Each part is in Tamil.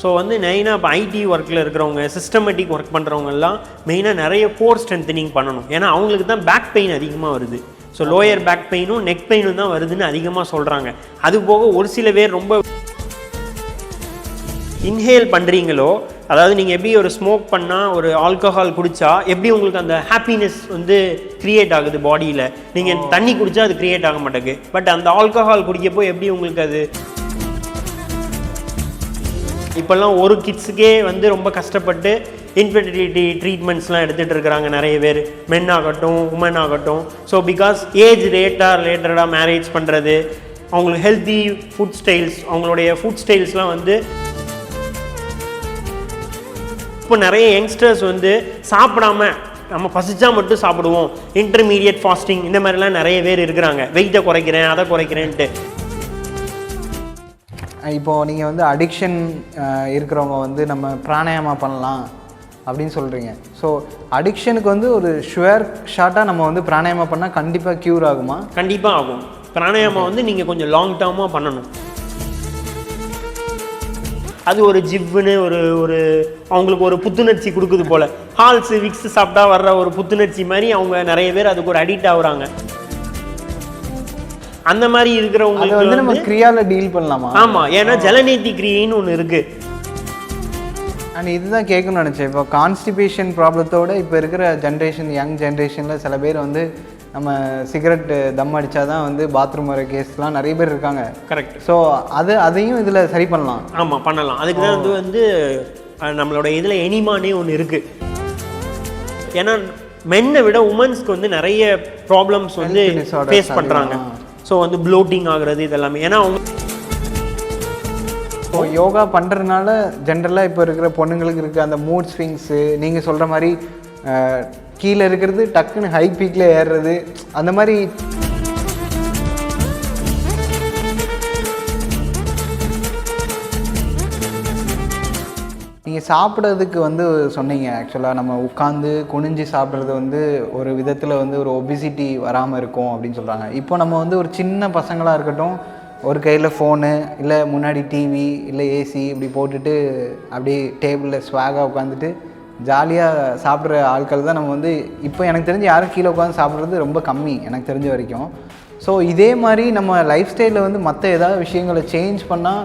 ஸோ வந்து மெயினாக இப்போ ஐடி ஒர்க்கில் இருக்கிறவங்க, சிஸ்டமேட்டிக் ஒர்க் பண்ணுறவங்கெல்லாம் மெயினாக நிறைய கோர் ஸ்ட்ரென்தனிங் பண்ணணும். ஏன்னா அவங்களுக்கு தான் பேக் பெயின் அதிகமாக வருது. ஸோ லோயர் பேக் பெயினும் நெக் பெயினும் தான் வருதுன்னு அதிகமாக சொல்கிறாங்க. அது போக ஒரு சில பேர் ரொம்ப இன்ஹேல் பண்ணுறீங்களோ, அதாவது நீங்கள் எப்படி ஒரு ஸ்மோக் பண்ணால் ஒரு ஆல்கஹால் குடித்தா எப்படி உங்களுக்கு அந்த ஹாப்பினஸ் வந்து க்ரியேட் ஆகுது பாடியில், நீங்கள் தண்ணி குடித்தா அது க்ரியேட் ஆக மாட்டேங்குது. பட் அந்த ஆல்கஹால் குடிக்கப்போ எப்படி உங்களுக்கு அது இப்போல்லாம் ஒரு கிட்ஸுக்கே வந்து ரொம்ப கஷ்டப்பட்டு இன்ஃபெர்டிலிட்டி ட்ரீட்மெண்ட்ஸ்லாம் எடுத்துகிட்டு இருக்கிறாங்க நிறைய பேர், மென் ஆகட்டும் உமன் ஆகட்டும். ஸோ பிகாஸ் ஏஜ் ரிலேட்டடாக மேரேஜ் பண்ணுறது, அவங்களுக்கு ஹெல்த்தி ஃபுட் ஸ்டைல்ஸ், அவங்களுடைய ஃபுட் ஸ்டைல்ஸ்லாம் வந்து இப்போ நிறைய யங்ஸ்டர்ஸ் வந்து சாப்பிடாம நம்ம பசிச்சா மட்டும் சாப்பிடுவோம், இன்டர்மீடியட் ஃபாஸ்டிங் இந்த மாதிரிலாம் நிறைய பேர் இருக்கிறாங்க. வெயிட்டை குறைக்கிறேன் அதை குறைக்கிறேன்ட்டு. இப்போது நீங்கள் வந்து அடிக்ஷன் இருக்கிறவங்க வந்து நம்ம பிராணாயாமா பண்ணலாம் அப்படின்னு சொல்கிறீங்க. ஸோ அடிக்ஷனுக்கு வந்து ஒரு ஷுவர் ஷார்ட்டாக நம்ம வந்து பிராணாயாமா பண்ணால் கண்டிப்பாக க்யூர் ஆகுமா? கண்டிப்பாக ஆகும். பிராணாயாமா வந்து நீங்கள் கொஞ்சம் லாங் டேர்மாக பண்ணணும். அது ஒரு ஜிவ்வுன்னு ஒரு அவங்களுக்கு ஒரு புத்துணர்ச்சி கொடுக்குது போல். ஹால்ஸு விக்ஸ் சாப்பிட்டா வர்ற ஒரு புத்துணர்ச்சி மாதிரி அவங்க நிறைய பேர் அதுக்கு ஒரு அடிக்ட் ஆகுறாங்க. அந்த மாதிரி இருக்கிறவங்களுக்கு வந்து நம்ம கிரியால டீல் பண்ணலாமா? ஆமாம், ஏன்னா ஜலநேத்தி கிரியைன்னு ஒன்று இருக்குது. அண்ட் இதுதான் கேட்கணும்னு நினச்சேன். இப்போ கான்ஸ்டிபேஷன் ப்ராப்ளத்தோடு இப்போ இருக்கிற ஜென்ரேஷன், யங் ஜென்ரேஷனில் சில பேர் வந்து நம்ம சிகரெட் தம் அடித்தா தான் வந்து பாத்ரூம் வர கேஸ்லாம் நிறைய பேர் இருக்காங்க. கரெக்ட். ஸோ அதையும் இதில் சரி பண்ணலாம். ஆமாம், பண்ணலாம். அதுக்கு தான் வந்து நம்மளோட இதில் எனிமானே ஒன்று இருக்குது. ஏன்னா மென்னை விட உமன்ஸ்க்கு வந்து நிறைய ப்ராப்ளம்ஸ் வந்து ஃபேஸ் பண்ணுறாங்க. ஸோ வந்து ப்ளோட்டிங் ஆகுறது இதெல்லாமே. ஏன்னா அவங்க யோகா பண்ணுறதுனால ஜென்ரலாக இப்போ இருக்கிற பொண்ணுங்களுக்கு இருக்க அந்த மூட் ஸ்விங்ஸு, நீங்கள் சொல்கிற மாதிரி கீழே இருக்கிறது டக்குன்னு ஹை பீக்கில் ஏறுறது, அந்த மாதிரி நீங்கள் சாப்பிட்றதுக்கு வந்து சொன்னீங்க. ஆக்சுவலாக நம்ம உட்காந்து குனிஞ்சு சாப்பிட்றது வந்து ஒரு விதத்தில் வந்து ஒரு ஒபிசிட்டி வராமல் இருக்கும் அப்படின்னு சொல்கிறாங்க. இப்போ நம்ம வந்து ஒரு சின்ன பசங்களாக இருக்கட்டும், ஒரு கையில் ஃபோனு இல்லை முன்னாடி டிவி இல்லை ஏசி இப்படி போட்டுட்டு அப்படியே டேபிளில் ஸ்வாகாக உட்காந்துட்டு ஜாலியாக சாப்பிட்ற ஆட்கள் தான் நம்ம வந்து இப்போ எனக்கு தெரிஞ்சு யாரும் கீழே உட்காந்து சாப்பிட்றது ரொம்ப கம்மி எனக்கு தெரிஞ்ச வரைக்கும். ஸோ இதே மாதிரி நம்ம லைஃப் ஸ்டைலில் வந்து மற்ற ஏதாவது விஷயங்களை சேஞ்ச் பண்ணால்,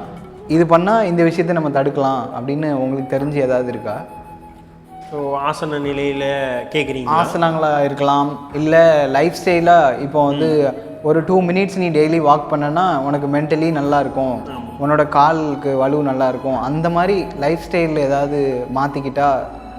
இது பண்ணால் இந்த விஷயத்தை நம்ம தடுக்கலாம் அப்படின்னு உங்களுக்கு தெரிஞ்சு ஏதாவது இருக்கா? ஸோ ஆசன நிலையில் கேட்குறீங்க? ஆசனங்களாக இருக்கலாம், இல்லை லைஃப் ஸ்டைலாக இப்போ வந்து ஒரு 2 மினிட்ஸ் நீ டெய்லி வாக் பண்ணனா உனக்கு மென்டலி நல்லாயிருக்கும், உன்னோட காலுக்கு வலு நல்லாயிருக்கும், அந்த மாதிரி லைஃப் ஸ்டைலில் ஏதாவது மாற்றிக்கிட்டா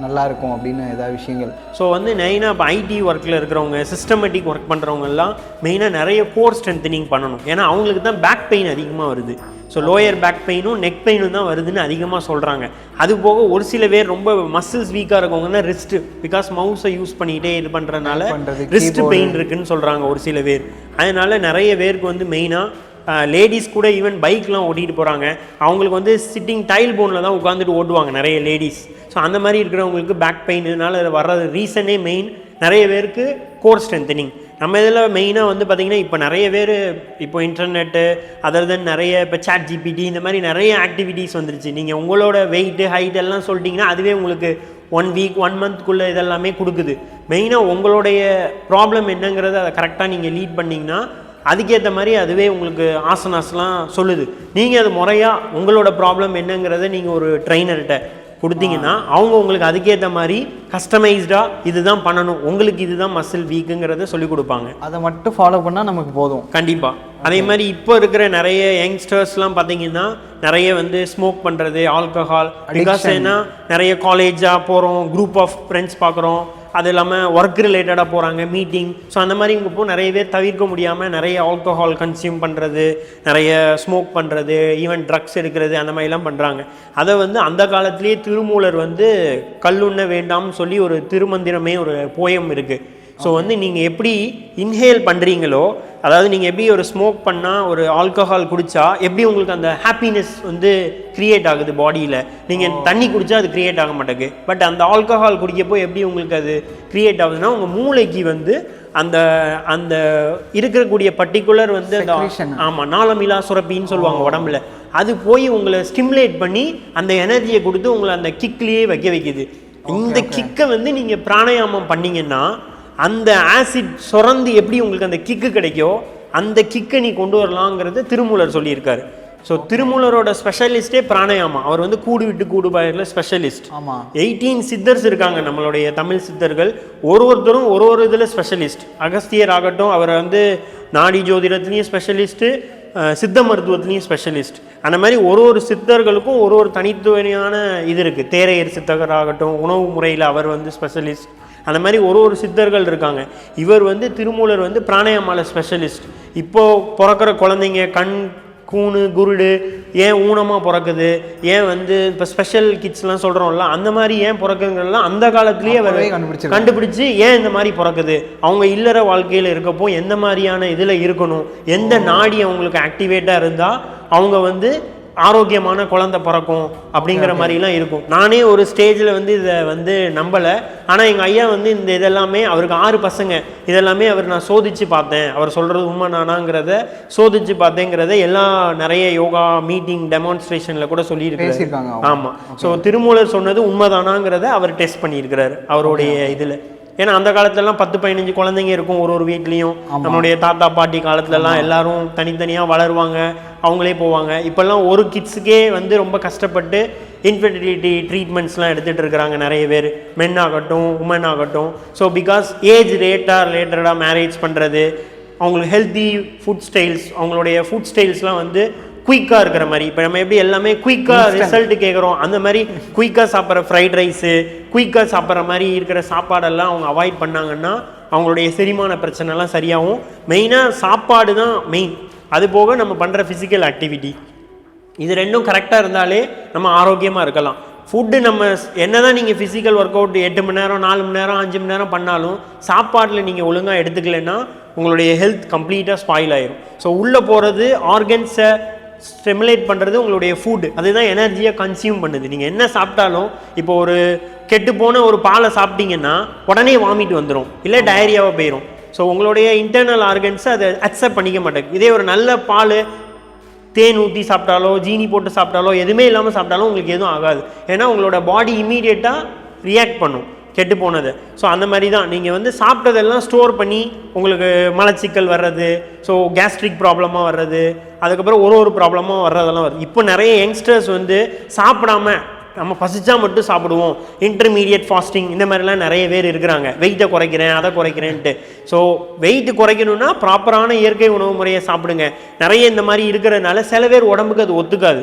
நல்லாயிருக்கும் அப்படின்னு ஏதாவது விஷயங்கள். ஸோ வந்து மெயினாக இப்போ ஐடி ஒர்க்கில் இருக்கிறவங்க, சிஸ்டமேட்டிக் ஒர்க் பண்ணுறவங்கெல்லாம் மெயினாக நிறைய கோர் ஸ்ட்ரென்தனிங் பண்ணணும். ஏன்னா அவங்களுக்கு தான் பேக் பெயின் அதிகமாக வருது. ஸோ லோயர் பேக் பெயினும் நெக் பெயினும் தான் வருதுன்னு அதிகமாக சொல்கிறாங்க. அது போக ஒரு சில பேர் ரொம்ப மசில்ஸ் வீக்காக இருக்கவங்கன்னா ரிஸ்ட்டு, பிகாஸ் மவுஸை யூஸ் பண்ணிகிட்டே இது பண்ணுறதுனால ரிஸ்ட் பெயின் இருக்குதுன்னு சொல்கிறாங்க ஒரு சில பேர். அதனால் நிறைய பேருக்கு வந்து மெயினாக லேடிஸ் கூட ஈவன் பைக்லாம் ஓட்டிகிட்டு போகிறாங்க, அவங்களுக்கு வந்து சிட்டிங் டைல் போனில் தான் உட்காந்துட்டு ஓட்டுவாங்க நிறைய லேடிஸ். ஸோ அந்த மாதிரி இருக்கிறவங்களுக்கு பேக் பெயின் இதனால் வர்றது ரீசனே மெயின் நிறைய பேருக்கு கோர் ஸ்ட்ரென்தனிங். நம்ம இதில் மெயினாக வந்து பார்த்திங்கன்னா இப்போ நிறைய பேர் இப்போ இன்டர்நெட்டு அதர் தென் நிறைய இப்போ சாட் ஜிபிடி இந்த மாதிரி நிறைய ஆக்டிவிட்டீஸ் வந்துருச்சு. நீங்கள் உங்களோட வெயிட்டு ஹைட் எல்லாம் சொல்லிட்டிங்கன்னா அதுவே உங்களுக்கு 1 வீக் 1 மந்த்க்குள்ளே இதெல்லாமே கொடுக்குது. மெயினாக உங்களுடைய ப்ராப்ளம் என்னங்கிறத அதை கரெக்டாக நீங்கள் லீட் பண்ணிங்கன்னா அதுக்கேற்ற மாதிரி அதுவே உங்களுக்கு ஆசனாஸ்லாம் சொல்லுது. நீங்கள் அது முறையாக உங்களோட ப்ராப்ளம் என்னங்கிறத நீங்கள் ஒரு ட்ரைனர்கிட்ட கொடுத்தீங்கன்னா அவங்க உங்களுக்கு அதுக்கேற்ற மாதிரி கஸ்டமைஸ்டாக இதுதான் பண்ணணும், உங்களுக்கு இதுதான் மசில் வீக்குங்கிறத சொல்லிக் கொடுப்பாங்க. அதை மட்டும் ஃபாலோ பண்ணால் நமக்கு போதும். கண்டிப்பாக. அதே மாதிரி இப்போ இருக்கிற நிறைய யங்ஸ்டர்ஸ்லாம் பார்த்தீங்கன்னா நிறைய வந்து ஸ்மோக் பண்ணுறது, ஆல்கஹால், பிகாஸ் ஏன்னா நிறைய காலேஜாக போகிறோம், குரூப் ஆஃப் ஃப்ரெண்ட்ஸ் பார்க்குறோம், அது இல்லாமல் ஒர்க் ரிலேட்டடாக போகிறாங்க, மீட்டிங். ஸோ அந்த மாதிரி இங்கே போய் நிறைய பேர் தவிர்க்க முடியாமல் நிறைய ஆல்கஹால் கன்சியூம் பண்ணுறது, நிறைய ஸ்மோக் பண்ணுறது, ஈவன் ட்ரக்ஸ் எடுக்கிறது, அந்த மாதிரிலாம் பண்ணுறாங்க. அதை வந்து அந்த காலத்திலேயே திருமூலர் வந்து கல்லுண்ண வேண்டாம்னு சொல்லி ஒரு திருமந்திரமே ஒரு போயம் இருக்குது. ஸோ வந்து நீங்கள் எப்படி இன்ஹேல் பண்ணுறீங்களோ, அதாவது நீங்கள் எப்படி ஒரு ஸ்மோக் பண்ணால் ஒரு ஆல்கஹால் குடித்தா எப்படி உங்களுக்கு அந்த ஹாப்பினஸ் வந்து க்ரியேட் ஆகுது பாடியில், நீங்கள் தண்ணி குடித்தா அது க்ரியேட் ஆக மாட்டேங்குது. பட் அந்த ஆல்கஹால் குடிக்கப்போ எப்படி உங்களுக்கு அது க்ரியேட் ஆகுதுன்னா உங்கள் மூளைக்கு வந்து அந்த அந்த இருக்கக்கூடிய பர்டிகுலர் வந்து அந்த ஆமாம் நாளமிலா சுரப்பின்னு சொல்லுவாங்க உடம்புல, அது போய் உங்களை ஸ்டிமுலேட் பண்ணி அந்த எனர்ஜியை கொடுத்து உங்களை அந்த கிக்லேயே வைக்குது. இந்த கிக்கை வந்து நீங்கள் பிராணாயாமம் பண்ணிங்கன்னா அந்த ஆசிட் சுரந்து எப்படி உங்களுக்கு அந்த கிக்கு கிடைக்கோ அந்த கிக்கை நீ கொண்டு வரலாங்கிறது திருமூலர் சொல்லியிருக்காரு. ஸோ திருமூலரோட ஸ்பெஷலிஸ்டே பிராணாயாமா. அவர் வந்து கூடு விட்டு கூடு பாயரில் ஸ்பெஷலிஸ்ட். 18 சித்தர்ஸ் இருக்காங்க நம்மளுடைய தமிழ் சித்தர்கள். ஒருத்தரும் ஒரு இதில் ஸ்பெஷலிஸ்ட். அகஸ்தியர் ஆகட்டும், அவர் வந்து நாடி ஜோதிடத்துலேயும் ஸ்பெஷலிஸ்ட்டு, சித்த மருத்துவத்துலேயும் ஸ்பெஷலிஸ்ட். அந்த மாதிரி ஒரு சித்தர்களுக்கும் ஒரு தனித்துவனையான இது இருக்குது. தேரையர் சித்தகர் ஆகட்டும், உணவு முறையில் அவர் வந்து ஸ்பெஷலிஸ்ட். அந்த மாதிரி ஒரு சித்தர்கள் இருக்காங்க. இவர் வந்து திருமூலர் வந்து பிராணாயாமாவில் ஸ்பெஷலிஸ்ட். இப்போது பிறக்கிற குழந்தைங்க கண் கூணு குருடு ஏன் ஊனமாக பிறக்குது, ஏன் வந்து இப்போ ஸ்பெஷல் கிட்ஸ்லாம் சொல்கிறோம்ல அந்த மாதிரி ஏன் பிறக்குங்கிறதுலாம் அந்த காலத்துலேயே அவர் கண்டுபிடிச்சி ஏன் இந்த மாதிரி பிறக்குது, அவங்க இல்லற வாழ்க்கையில் இருக்கப்போ எந்த மாதிரியான இதில் இருக்கணும், எந்த நாடி அவங்களுக்கு ஆக்டிவேட்டாக இருந்தால் அவங்க வந்து ஆரோக்கியமான குழந்தை பிறக்கும் அப்படிங்கிற மாதிரிலாம் இருக்கும். நானே ஒரு ஸ்டேஜில் வந்து இதை வந்து நம்பலை. ஆனால் எங்கள் ஐயா வந்து இந்த இதெல்லாமே, அவருக்கு 6 பசங்க, இதெல்லாமே அவர் நான் சோதித்து பார்த்தேன், அவர் சொல்கிறது உண்மை நானாங்கிறத சோதித்து பார்த்தேங்கிறத எல்லாம் நிறைய யோகா மீட்டிங் டெமான்ஸ்ட்ரேஷனில் கூட சொல்லியிருக்காங்க. ஆமாம். ஸோ திருமூலர் சொன்னது உண்மைதானாங்கிறத அவர் டெஸ்ட் பண்ணியிருக்கிறார் அவருடைய இதில். ஏன்னா அந்த காலத்துலலாம் 10-15 குழந்தைங்க இருக்கும் ஒரு வீட்லேயும். நம்மளுடைய தாத்தா பாட்டி காலத்துலலாம் எல்லாரும் தனித்தனியாக வளருவாங்க, அவங்களே போவாங்க. இப்போல்லாம் ஒரு கிட்ஸுக்கே வந்து ரொம்ப கஷ்டப்பட்டு இன்ஃபெர்டிலிட்டி ட்ரீட்மெண்ட்ஸ்லாம் எடுத்துகிட்டு இருக்கிறாங்க நிறைய பேர், மென் ஆகட்டும் உமன் ஆகட்டும். ஸோ பிகாஸ் ஏஜ் ரிலேட்டடாக மேரேஜ் பண்ணுறது, அவங்களுக்கு ஹெல்த்தி ஃபுட் ஸ்டைல்ஸ், அவங்களுடைய ஃபுட் ஸ்டைல்ஸ்லாம் வந்து குயிக்காக இருக்கிற மாதிரி. இப்போ நம்ம எப்படி எல்லாமே குயிக்காக ரிசல்ட் கேட்குறோம், அந்த மாதிரி குயிக்காக சாப்பிட்ற ஃப்ரைட் ரைஸு, குயிக்காக சாப்பிட்ற மாதிரி இருக்கிற சாப்பாடெல்லாம் அவங்க அவாய்ட் பண்ணாங்கன்னா அவங்களுடைய செரிமான பிரச்சனைலாம் சரியாகும். மெயினாக சாப்பாடு தான் மெயின். அது போக நம்ம பண்ணுற ஃபிசிக்கல் ஆக்டிவிட்டி, இது ரெண்டும் கரெக்டாக இருந்தாலே நம்ம ஆரோக்கியமாக இருக்கலாம். ஃபுட்டு நம்ம என்ன தான் நீங்கள் ஃபிசிக்கல் ஒர்க் அவுட் 8 மணி நேரம் 4 மணி நேரம் 5 மணி நேரம் பண்ணாலும் சாப்பாட்டில் நீங்கள் ஒழுங்காக எடுத்துக்கலைன்னா உங்களுடைய ஹெல்த் கம்ப்ளீட்டாக ஸ்பாயில் ஆயிரும். ஸோ உள்ளே போகிறது ஆர்கன்ஸை ஸ்டிமுலேட் பண்ணுறது உங்களுடைய ஃபுட்டு, அதுதான் எனர்ஜியை கன்சியூம் பண்ணுது. நீங்கள் என்ன சாப்பிட்டாலும், இப்போ ஒரு கெட்டு போன ஒரு பாலை சாப்பிட்டீங்கன்னா உடனே வாமிட் வந்துடும், இல்லை டயரியாவாக போயிடும். ஸோ உங்களுடைய இன்டர்னல் ஆர்கன்ஸை அதை அக்செப்ட் பண்ணிக்க மாட்டேங்குது. இதே ஒரு நல்ல பால் தேன் ஊற்றி சாப்பிட்டாலோ ஜீனி போட்டு சாப்பிட்டாலோ எதுவுமே இல்லாமல் சாப்பிட்டாலும் உங்களுக்கு எதுவும் ஆகாது. ஏன்னா உங்களோட பாடி இம்மீடியட்டாக ரியாக்ட் பண்ணும் கெட்டு போனது. ஸோ அந்த மாதிரி தான் நீங்கள் வந்து சாப்பிட்டதெல்லாம் ஸ்டோர் பண்ணி உங்களுக்கு மலச்சிக்கல் வர்றது, ஸோ கேஸ்ட்ரிக் ப்ராப்ளமாக வர்றது, அதுக்கப்புறம் ஒரு ப்ராப்ளமாக வர்றதெல்லாம் வருது. இப்போ நிறைய யங்ஸ்டர்ஸ் வந்து சாப்பிடாம நம்ம பசிச்சா மட்டும் சாப்பிடுவோம், இன்டர்மீடியட் ஃபாஸ்டிங் இந்த மாதிரிலாம் நிறைய பேர் இருக்கிறாங்க. வெயிட்டை குறைக்கிறேன் அதை குறைக்கிறேன்ட்டு. ஸோ வெயிட் குறைக்கணும்னா ப்ராப்பரான இயற்கை உணவு முறையை சாப்பிடுங்க. நிறைய இந்த மாதிரி இருக்கிறதுனால சில பேர் உடம்புக்கு அது ஒத்துக்காது.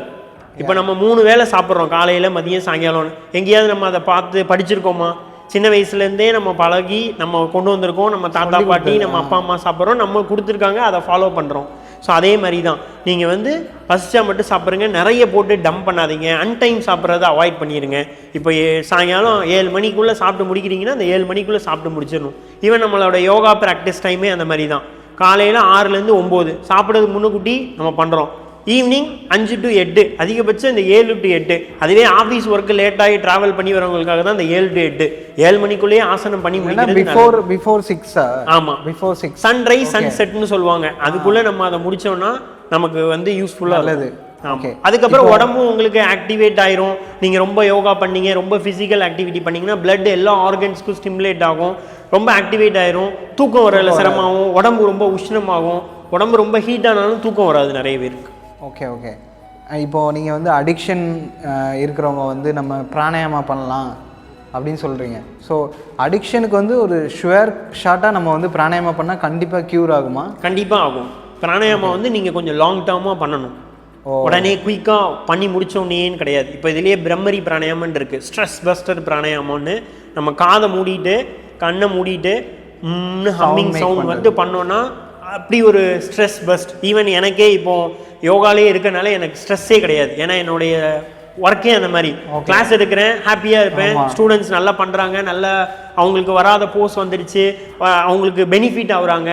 இப்போ நம்ம 3 வேளை சாப்பிட்றோம், காலையில் மதியம் சாயங்காலம். எங்கேயாவது நம்ம அதை பார்த்து படிச்சிருக்கோமா? சின்ன வயசுலேருந்தே நம்ம பழகி நம்ம கொண்டு வந்திருக்கோம். நம்ம தாத்தா பாட்டி நம்ம அப்பா அம்மா சாப்பிட்றோம், நம்ம கொடுத்துருக்காங்க, அதை ஃபாலோ பண்ணுறோம். ஸோ அதே மாதிரி தான் நீங்கள் வந்து பசிச்சா மட்டும் சாப்பிட்றீங்க, நிறைய போட்டு டம்ப் பண்ணாதீங்க. அன்டைம் சாப்பிட்றத அவாய்ட் பண்ணிடுங்க. இப்போ சாயங்காலம் 7 மணிக்குள்ளே சாப்பிட்டு முடிக்கிறீங்கன்னா அந்த 7 மணிக்குள்ளே சாப்பிட்டு முடிச்சிடணும். ஈவன் நம்மளோட யோகா ப்ராக்டிஸ் டைமே அந்த மாதிரி தான். காலையில் 6லேருந்து 9 சாப்பிட்றதுக்கு முன்னுக்கூட்டி நம்ம பண்ணுறோம். ஈவினிங் 5 to 8, அதிகபட்சம் இந்த 7 to 8. அதுவே ஆஃபீஸ் ஒர்க்கு லேட்டாகி ட்ராவல் பண்ணி வரவங்களுக்காக தான் இந்த 7 to 8. 7 மணிக்குள்ளேயே ஆசனம் பண்ணி முடிக்கிறது. பிஃபோர் 6. ஆமாம், பிஃபோர் 6 சன்ரைஸ் சன்செட்னு சொல்லுவாங்க. அதுக்குள்ளே நம்ம அதை முடித்தோம்னா நமக்கு வந்து யூஸ்ஃபுல்லாக நல்லது. ஆமாம், அதுக்கப்புறம் உடம்பும் உங்களுக்கு ஆக்டிவேட் ஆயிரும். நீங்கள் ரொம்ப யோகா பண்ணீங்க, ரொம்ப ஃபிசிக்கல் ஆக்டிவிட்டி பண்ணிங்கன்னா பிளட் எல்லா ஆர்கன்ஸ்க்கும் ஸ்டிமுலேட் ஆகும், ரொம்ப ஆக்டிவேட் ஆயிரும். தூக்கம் வரல சிரமமாகும், உடம்பு ரொம்ப உஷ்ணமாகும். உடம்பு ரொம்ப ஹீட் ஆனாலும் தூக்கம் வராது நிறைய பேருக்கு. Okay okay. இப்போது நீங்கள் வந்து அடிக்ஷன் இருக்கிறவங்க வந்து நம்ம பிராணாயாமா பண்ணலாம் அப்படின்னு சொல்கிறீங்க. ஸோ அடிக்ஷனுக்கு வந்து ஒரு ஷுவர் ஷார்ட்டாக நம்ம வந்து பிராணாயாமா பண்ணால் கண்டிப்பாக க்யூர் ஆகுமா? கண்டிப்பாக ஆகும். பிராணாயாமா வந்து நீங்கள் கொஞ்சம் லாங் டேர்மாக பண்ணணும். உடனே குயிக்காக பண்ணி முடித்தோன்னேன்னு கிடையாது. இப்போ இதுலேயே பிரம்மரி பிராணாயாமன் இருக்குது, ஸ்ட்ரெஸ் பஸ்டர் பிராணாயாமன்னு. நம்ம காதை மூடிட்டு கண்ணை மூடிட்டு ஹம்மிங் சவுண்ட் வந்து பண்ணோன்னா அப்படி ஒரு ஸ்ட்ரெஸ் பஸ்ட். ஈவன் எனக்கே இப்போது யோகாலே இருக்கனால எனக்கு ஸ்ட்ரெஸ்ஸே கிடையாது. ஏன்னா என்னுடைய ஒர்க்கே அந்த மாதிரி. கிளாஸ் எடுக்கிறேன், ஹாப்பியாக இருப்பேன், ஸ்டூடெண்ட்ஸ் நல்லா பண்ணுறாங்க, நல்லா அவங்களுக்கு வராத போஸ் வந்துடுச்சு, அவங்களுக்கு பெனிஃபிட் ஆகுறாங்க,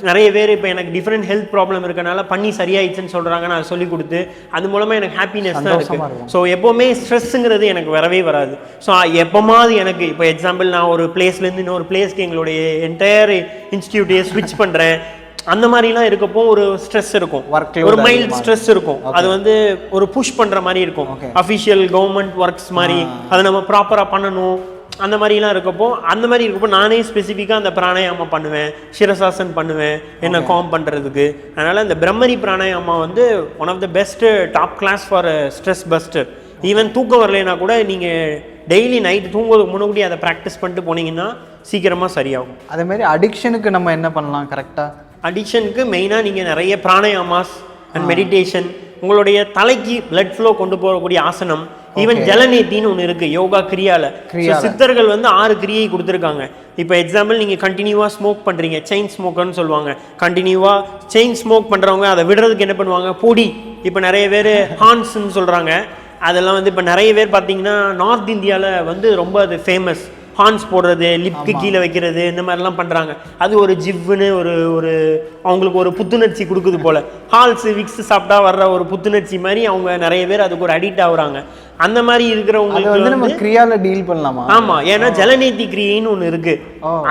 நிறைய பேர் இப்போ எனக்கு டிஃப்ரெண்ட் ஹெல்த் ப்ராப்ளம் இருக்கனால பண்ணி சரியாயிடுச்சுன்னு சொல்கிறாங்க, நான் சொல்லி கொடுத்து அது மூலமாக எனக்கு ஹாப்பினஸ் தான் இருக்குது. ஸோ எப்போவுமே ஸ்ட்ரெஸ்ஸுங்கிறது எனக்கு வரவே வராது. ஸோ எப்போமாவது எனக்கு இப்போ எக்ஸாம்பிள் நான் ஒரு பிளேஸ்லேருந்து இன்னொரு பிளேஸ்க்கு எங்களுடைய என்டையர் இன்ஸ்டியூட்டையே ஸ்விட்ச் பண்ணுறேன், அந்த மாதிரிலாம் இருக்கப்போ ஒரு ஸ்ட்ரெஸ் இருக்கும், ஒரு மைல்ட் ஸ்ட்ரெஸ் இருக்கும். அது வந்து ஒரு புஷ் பண்ணுற மாதிரி இருக்கும், அஃபிஷியல் கவர்மெண்ட் ஒர்க்ஸ் மாதிரி அதை நம்ம ப்ராப்பராக பண்ணணும் அந்த மாதிரிலாம் இருக்கப்போ நானே ஸ்பெசிஃபிக்காக அந்த பிராணாயாமம் பண்ணுவேன், சிரசாசன் பண்ணுவேன் என்ன காம் பண்ணுறதுக்கு. அதனால் இந்த பிரம்மரி பிராணாயாமம் வந்து one of the best top class for stress buster. Even தூக்கம் வரலைன்னா கூட நீங்கள் டெய்லி நைட்டு தூங்குவதுக்கு முன்னாடி அதை ப்ராக்டிஸ் பண்ணிட்டு போனீங்கன்னா சீக்கிரமாக சரியாகும். அதேமாதிரி அடிக்ஷனுக்கு நம்ம என்ன பண்ணலாம் கரெக்டாக? அடிக்ஷனுக்கு மெயினாக நீங்கள் நிறைய பிராணாயாமாஸ் அண்ட் மெடிடேஷன், உங்களுடைய தலைக்கு பிளட் ஃப்ளோ கொண்டு போகக்கூடிய ஆசனம், ஈவன் ஜலநேத்தின்னு ஒன்று இருக்குது யோகா கிரியாவில். சித்தர்கள் வந்து 6 கிரியை கொடுத்துருக்காங்க. இப்போ எக்ஸாம்பிள் நீங்கள் கண்டினியூவாக ஸ்மோக் பண்ணுறீங்க, செயின் ஸ்மோக்கர்னு சொல்லுவாங்க. கண்டினியூவாக செயின் ஸ்மோக் பண்ணுறவங்க அதை விடுறதுக்கு என்ன பண்ணுவாங்க, பொடி. இப்போ நிறைய பேர் ஹான்ஸ்ன்னு சொல்கிறாங்க, அதெல்லாம் வந்து இப்போ நிறைய பேர் பார்த்தீங்கன்னா நார்த் இந்தியாவில் வந்து ரொம்ப அது ஃபேமஸ். ஹான்ஸ் போடுறது, லிப்க்கு கீழே வைக்கிறது, இந்த மாதிரிலாம் பண்ணுறாங்க. அது ஒரு ஜிவ்வுன்னு ஒரு அவங்களுக்கு ஒரு புத்துணர்ச்சி கொடுக்குது போல். ஹால்ஸு விக்ஸ் சாப்பிட்டா வர்ற ஒரு புத்துணர்ச்சி மாதிரி அவங்க நிறைய பேர் அதுக்கு ஒரு அடிக்ட் ஆகுறாங்க. அந்த மாதிரி இருக்கிறவங்களுக்கு வந்து நம்ம கிரியால டீல் பண்ணலாமா? ஆமாம், ஏன்னா ஜலநேத்தி கிரியைன்னு ஒன்று இருக்குது.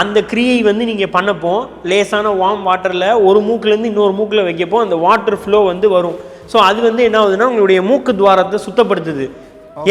அந்த கிரியை வந்து நீங்கள் பண்ணப்போ லேசான வார்ம் வாட்டரில் ஒரு மூக்குலேருந்து இன்னொரு மூக்கில் வைக்கப்போ அந்த வாட்டர் ஃப்ளோ வந்து வரும். ஸோ அது வந்து என்ன ஆகுதுன்னா உங்களுடைய மூக்கு துவாரத்தை சுத்தப்படுத்துது.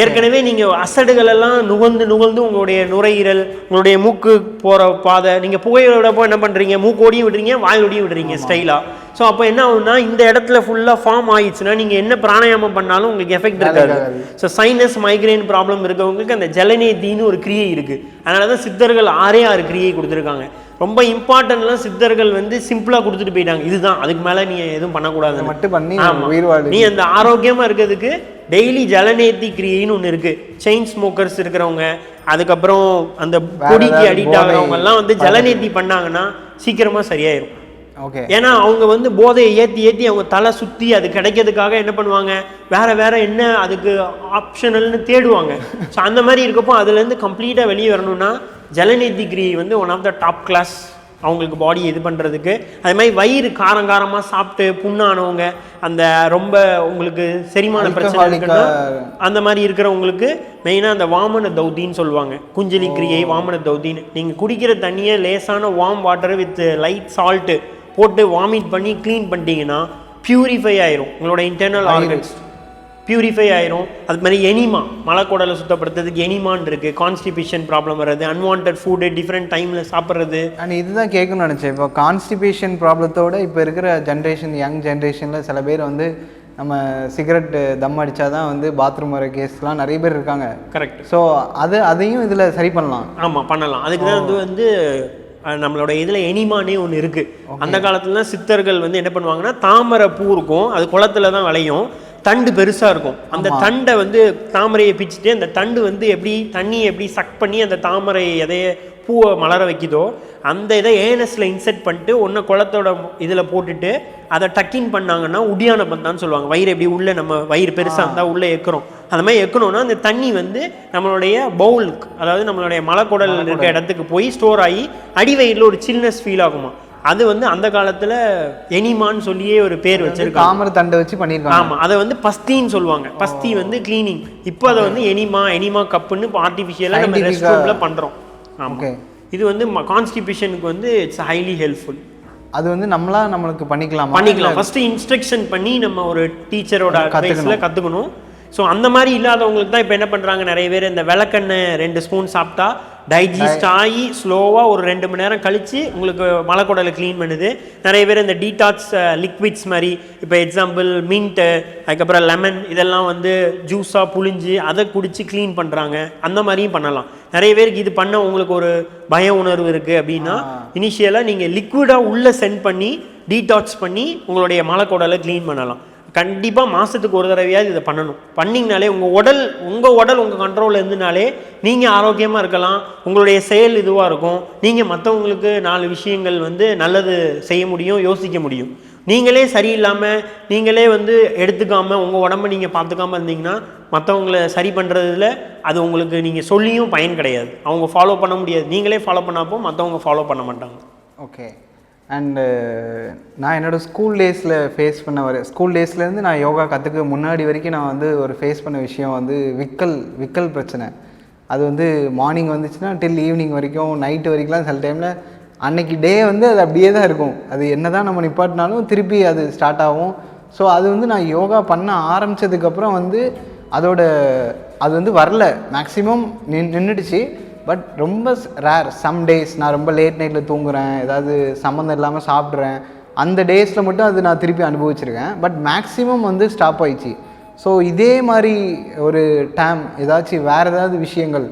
ஏற்கனவே நீங்கள் அசடுகள் எல்லாம் நுகர்ந்து உங்களுடைய நுரையீரல், உங்களுடைய மூக்கு போகிற பாதை, நீங்கள் புகையோடப்போ என்ன பண்ணுறீங்க, மூக்கோடியும் விடுறீங்க, வாயோடையும் விடுறீங்க ஸ்டைலாக. ஸோ அப்போ என்ன ஆகுதுன்னா இந்த இடத்துல ஃபுல்லாக ஃபார்ம் ஆயிடுச்சுன்னா நீங்கள் என்ன பிராணாயாமம் பண்ணாலும் உங்களுக்கு எஃபெக்ட் இருக்காது. ஸோ சைனஸ் மைக்ரைன் ப்ராப்ளம் இருக்கவங்களுக்கு அந்த ஜலநேத்தின்னு ஒரு கிரியை இருக்குது. அதனால தான் சித்தர்கள் 6 கிரியை கொடுத்துருக்காங்க. ரொம்ப இம்பார்ட்டன்ட்லாம் சித்தர்கள் வந்து சிம்பிளாக கொடுத்துட்டு போயிட்டாங்க, இதுதான், அதுக்கு மேலே நீ எதுவும் பண்ணக்கூடாது மட்டும் பண்ணி. நீ அந்த ஆரோக்கியமாக இருக்கிறதுக்கு டெய்லி ஜலநேத்தி கிரியைன்னு ஒன்று இருக்குது. செயின் ஸ்மோக்கர்ஸ் இருக்கிறவங்க, அதுக்கப்புறம் அந்த பொடிக்கு அடிக்ட் ஆகிறவங்க எல்லாம் வந்து ஜலநேத்தி பண்ணாங்கன்னா சீக்கிரமாக சரியாயிரும். ஏன்னா அவங்க வந்து போதையை ஏற்றி அவங்க தலை சுற்றி அது கிடைக்கிறதுக்காக என்ன பண்ணுவாங்க, வேற என்ன அதுக்கு ஆப்ஷனல்னு தேடுவாங்க. ஸோ அந்த மாதிரி இருக்கப்போ அதுலேருந்து கம்ப்ளீட்டாக வெளியே வரணும்னா ஜலநேத்தி கிரியை வந்து one of the top class அவங்களுக்கு பாடி இது பண்ணுறதுக்கு. அது மாதிரி வயிறு காரமாக சாப்பிட்டு புண்ணானவங்க, அந்த ரொம்ப உங்களுக்கு செரிமான பிரச்சனை இருக்குன்னா அந்த மாதிரி இருக்கிறவங்களுக்கு மெயினாக அந்த வாமன தௌதின்னு சொல்லுவாங்க, குஞ்சலி கிரியை, வாமன தௌதின்னு. நீங்கள் குடிக்கிற தண்ணியை லேசான warm water with light salt போட்டு வாமிட் பண்ணி க்ளீன் பண்ணிட்டீங்கன்னா பியூரிஃபை ஆயிரும், உங்களோட இன்டர்னல் ஆர்கன்ஸ் பியூரிஃபை ஆயிரும். அது மாதிரி எனிமா, மலைக்குடலை சுத்தப்படுத்துறதுக்கு எனிமான் இருக்குது. கான்ஸ்டிபேஷன் ப்ராப்ளம் வர்றது, அன்வான்ட் ஃபுட்டு டிஃப்ரெண்ட் டைமில் சாப்பிட்றது. அண்ட் இதுதான் கேட்கணும்னு நினச்சேன். இப்போ கான்ஸ்டிபேஷன் ப்ராப்ளத்தோட இப்போ இருக்கிற ஜென்ரேஷன், யங் ஜென்ரேஷனில் சில பேர் வந்து நம்ம சிகரெட் தம் அடித்தா தான் வந்து பாத்ரூம் வர கேஸ்லாம் நிறைய பேர் இருக்காங்க. கரெக்ட். ஸோ அதையும் இதில் சரி பண்ணலாம். ஆமாம், பண்ணலாம். அதுக்கு தான் வந்து நம்மளோட இதில் எனிமானே ஒன்று இருக்குது. அந்த காலத்துலலாம் சித்தர்கள் வந்து என்ன பண்ணுவாங்கன்னா, தாமரை பூ இருக்கும், அது குளத்துல தான் விளையும், தண்டு பெருசாக இருக்கும். அந்த தண்டை வந்து தாமரையை பிச்சுட்டு அந்த தண்டு வந்து எப்படி தண்ணியை எப்படி சக் பண்ணி அந்த தாமரை எதைய பூவை மலர வைக்குதோ அந்த இதை ஏனஸில் இன்செர்ட் பண்ணிட்டு ஒன்று குளத்தோட இதில் போட்டுட்டு அதை டக்கின் பண்ணாங்கன்னா உடியான பந்தான்னு சொல்லுவாங்க. வயிறு எப்படி உள்ளே நம்ம வயிறு பெருசாக இருந்தால் உள்ளே எக்கிறோம், அந்த மாதிரி எக்கணும்னா அந்த தண்ணி வந்து நம்மளுடைய பவுலுக்கு, அதாவது நம்மளுடைய மலைக்குடல் இருக்க இடத்துக்கு போய் ஸ்டோர் ஆகி அடிவயிறில் ஒரு சில்னஸ் ஃபீல் ஆகுமா. அது வந்து அந்த காலத்தில் எனிமான்னு சொல்லியே ஒரு பேர் வச்சிருக்காங்க, தாமரை தண்டை வச்சு பண்ணியிருக்காங்க. ஆமாம், அதை வந்து பஸ்தின்னு சொல்லுவாங்க. பஸ்தி வந்து கிளீனிங். இப்போ அதை வந்து எனிமா கப்புன்னு ஆர்டிஃபிஷியலாக நம்ம ரெஸ்ட் ரூமில் பண்ணுறோம். ஆமாம், இது வந்து கான்ஸ்டிபேஷனுக்கு வந்து இட்ஸ் ஹைலி ஹெல்ப்ஃபுல். அது வந்து நம்மளுக்கு பண்ணிக்கலாம். ஃபஸ்ட்டு இன்ஸ்ட்ரக்ஷன் பண்ணி நம்ம ஒரு டீச்சரோட அட்வைஸில் கற்றுக்கணும். ஸோ அந்த மாதிரி இல்லாதவங்களுக்கு தான் இப்போ என்ன பண்ணுறாங்க, நிறைய பேர் இந்த விளக்கெண்ணெய் 2 ஸ்பூன் சாப்பிட்டா டைஜஸ்ட் ஆகி ஸ்லோவாக ஒரு 2 மணி நேரம் கழித்து உங்களுக்கு மலைக்குடலை க்ளீன் பண்ணுது. நிறைய பேர் இந்த டீடாக்ஸ் லிக்விட்ஸ் மாதிரி, இப்போ எக்ஸாம்பிள் மின்ட்டு, அதுக்கப்புறம் லெமன், இதெல்லாம் வந்து ஜூஸாக புழிஞ்சு அதை குடித்து க்ளீன் பண்ணுறாங்க. அந்த மாதிரியும் பண்ணலாம். நிறைய பேருக்கு இது பண்ண உங்களுக்கு ஒரு பய உணர்வு இருக்குது அப்படின்னா இனிஷியலாக நீங்கள் லிக்விடாக உள்ளே சென்ட் பண்ணி டீடாக்ஸ் பண்ணி உங்களுடைய மலைக்குடலை க்ளீன் பண்ணலாம். கண்டிப்பாக மாதத்துக்கு ஒரு தடவையாவது இதை பண்ணணும். பண்ணிங்கனாலே உங்கள் உடல் உங்கள் கண்ட்ரோலில் இருந்துனாலே நீங்கள் ஆரோக்கியமாக இருக்கலாம், உங்களுடைய செயல் இதுவாக இருக்கும், நீங்கள் மற்றவங்களுக்கு 4 விஷயங்கள் வந்து நல்லது செய்ய முடியும், யோசிக்க முடியும். நீங்களே சரியில்லாமல் நீங்களே வந்து எடுத்துக்காமல் உங்கள் உடம்பை நீங்கள் பார்த்துக்காமல் இருந்தீங்கன்னா மற்றவங்களை சரி பண்ணுறதுல அது உங்களுக்கு நீங்கள் சொல்லியும் பயன் கிடையாது, அவங்க ஃபாலோ பண்ண முடியாது. நீங்களே ஃபாலோ பண்ணாப்போ மற்றவங்க ஃபாலோ பண்ண மாட்டாங்க. ஓகே, அண்டு நான் என்னோடய ஸ்கூல் டேஸில் ஃபேஸ் பண்ண ஸ்கூல் டேஸ்லேருந்து நான் யோகா கற்றுக்க முன்னாடி வரைக்கும் நான் வந்து ஒரு ஃபேஸ் பண்ண விஷயம் வந்து விக்கல் பிரச்சனை. அது வந்து மார்னிங் வந்துச்சுன்னா டில் ஈவினிங் வரைக்கும், நைட்டு வரைக்கும்லாம் சில டைமில் அன்னைக்கு டே வந்து அது அப்படியே தான் இருக்கும். அது என்ன தான் நம்ம நிப்பாட்டினாலும் திருப்பி அது ஸ்டார்ட் ஆகும். ஸோ அது வந்து நான் யோகா பண்ண ஆரம்பித்ததுக்கப்புறம் வந்து அது வந்து வரல, மேக்ஸிமம் நின்றுடுச்சு. பட் ரொம்ப ரேர், சம் டேஸ் நான் ரொம்ப லேட் நைட்டில் தூங்குறேன், ஏதாவது சம்மந்தம் இல்லாமல் சாப்பிட்றேன், அந்த டேஸில் மட்டும் அது நான் திருப்பி அனுபவிச்சிருக்கேன். பட் மேக்ஸிமம் வந்து ஸ்டாப் ஆயிடுச்சு. ஸோ இதே மாதிரி ஒரு டைம் ஏதாச்சும் வேறு ஏதாவது விஷயங்கள்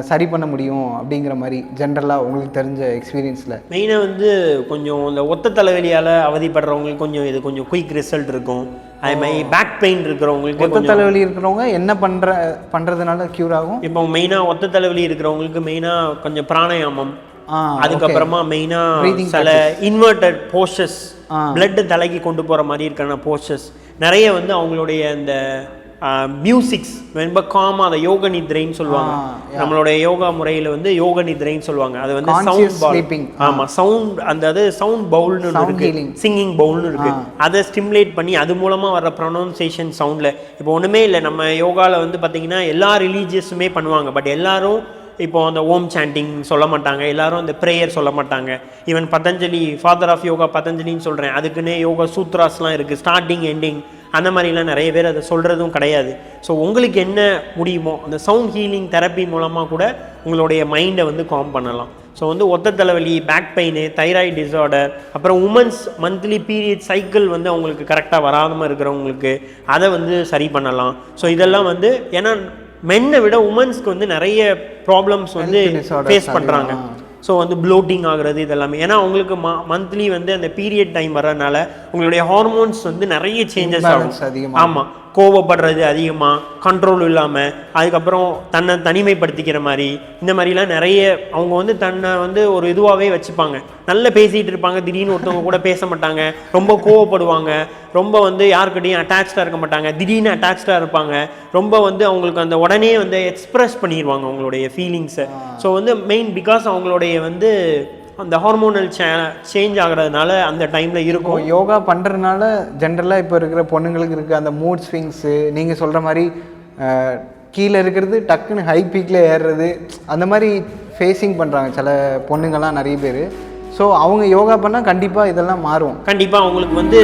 சரி பண்ண முடியும் அப்படிங்கிற மாதிரி ஜென்ரலாக உங்களுக்கு தெரிஞ்ச எக்ஸ்பீரியன்ஸில்? மெயினாக வந்து கொஞ்சம் இந்த ஒத்த தலைவலியால் அவதிப்படுறவங்களுக்கு கொஞ்சம் குயிக் ரிசல்ட் இருக்கும். அதே மாதிரி பேக் பெயின் இருக்கிறவங்களுக்கு, ஒத்த தலைவலி இருக்கிறவங்க என்ன பண்ணுறதுனால க்யூர் ஆகும்? இப்போ மெயினாக ஒத்த தலைவலி இருக்கிறவங்களுக்கு மெயினாக கொஞ்சம் பிராணாயாமம், அதுக்கப்புறமா மெயினாக சில இன்வெர்டட் போஸ்டர்ஸ், பிளட் தலைக்கு கொண்டு போகிற மாதிரி இருக்கிற போஸ்டர்ஸ் நிறைய வந்து அவங்களுடைய அந்த மியூசிக்ஸ் ரொம்ப காமாக அதை யோக நித்ரைன்னு சொல்லுவாங்க. நம்மளுடைய யோகா முறையில் வந்து யோக நித்ரைன்னு சொல்லுவாங்க. அது வந்து சவுண்ட் பவுல், ஆமாம் சவுண்ட், அது சவுண்ட் பவுல்னு இருக்கு, சிங்கிங் பவுல்னு இருக்கு. அதை ஸ்டிமுலேட் பண்ணி அது மூலமாக வர ப்ரொனவுன்சியேஷன் சவுண்டில் இப்போ ஒன்றுமே இல்லை. நம்ம யோகாவில் வந்து பார்த்தீங்கன்னா எல்லா ரிலீஜியஸுமே பண்ணுவாங்க. பட் எல்லாரும் இப்போ அந்த ஓம் சாண்டிங் சொல்ல மாட்டாங்க, எல்லாரும் அந்த ப்ரேயர் சொல்ல மாட்டாங்க. Even Patanjali, father of yoga பதஞ்சலின்னு சொல்கிறேன், அதுக்குன்னே யோகா சூத்ராஸ்லாம் இருக்குது, ஸ்டார்டிங் எண்டிங் அந்த மாதிரிலாம் நிறைய பேர் அதை சொல்கிறதும் கிடையாது. ஸோ உங்களுக்கு என்ன முடியுமோ அந்த சவுண்ட் ஹீலிங் தெரப்பி மூலமாக கூட உங்களுடைய மைண்டை வந்து காம் பண்ணலாம். ஸோ வந்து ஒத்த தலைவலி, பேக் பெயின், தைராய்டு டிஸார்டர், அப்புறம் உமன்ஸ் மந்த்லி பீரியட் சைக்கிள் வந்து அவங்களுக்கு கரெக்டாக வராமல் இருக்கிறவங்களுக்கு அதை வந்து சரி பண்ணலாம். ஸோ இதெல்லாம் வந்து ஏன்னா மென்னை விட உமன்ஸ்க்கு வந்து நிறைய ப்ராப்ளம்ஸ் வந்து ஃபேஸ் பண்ணுறாங்க. ஸோ வந்து ப்ளோட்டிங் ஆகுறது இதெல்லாமே, ஏன்னா அவங்களுக்கு மந்த்லி வந்து அந்த பீரியட் டைம் வர்றதுனால உங்களுடைய ஹார்மோன்ஸ் வந்து நிறைய சேஞ்சஸ் ஆகும். ஆமாம், கோவப்படுறது அதிகமாக, கண்ட்ரோல் இல்லாமல், அதுக்கப்புறம் தன்னை தனிமைப்படுத்திக்கிற மாதிரி, இந்த மாதிரிலாம் நிறைய அவங்க வந்து தன்னை வந்து ஒரு இதுவாகவே வச்சுப்பாங்க. நல்லா பேசிகிட்டு இருப்பாங்க, திடீர்னு ஒருத்தவங்க கூட பேச மாட்டாங்க, ரொம்ப கோவப்படுவாங்க, ரொம்ப வந்து யாருக்கிட்டையும் அட்டாச்சாக இருக்க மாட்டாங்க, திடீர்னு அட்டாச்சாக இருப்பாங்க, ரொம்ப வந்து அவங்களுக்கு அந்த உடனே வந்து எக்ஸ்ப்ரெஸ் பண்ணிடுவாங்க அவங்களுடைய ஃபீலிங்ஸை. ஸோ வந்து மெயின் பிகாஸ் அவங்களுடைய வந்து அந்த ஹார்மோனல் சேஞ்ச் ஆகிறதுனால அந்த டைமில் இருக்கும். யோகா பண்ணுறதுனால ஜென்ரலாக இப்போ இருக்கிற பொண்ணுங்களுக்கு இருக்க அந்த மூட் ஸ்விங்ஸு, நீங்கள் சொல்கிற மாதிரி கீழே இருக்கிறது டக்குன்னு ஹை பீக்கில் ஏறுறது, அந்த மாதிரி ஃபேஸிங் பண்ணுறாங்க சில பொண்ணுங்கள்லாம் நிறைய பேர். ஸோ அவங்க யோகா பண்ணால் கண்டிப்பாக இதெல்லாம் மாறும். கண்டிப்பாக அவங்களுக்கு வந்து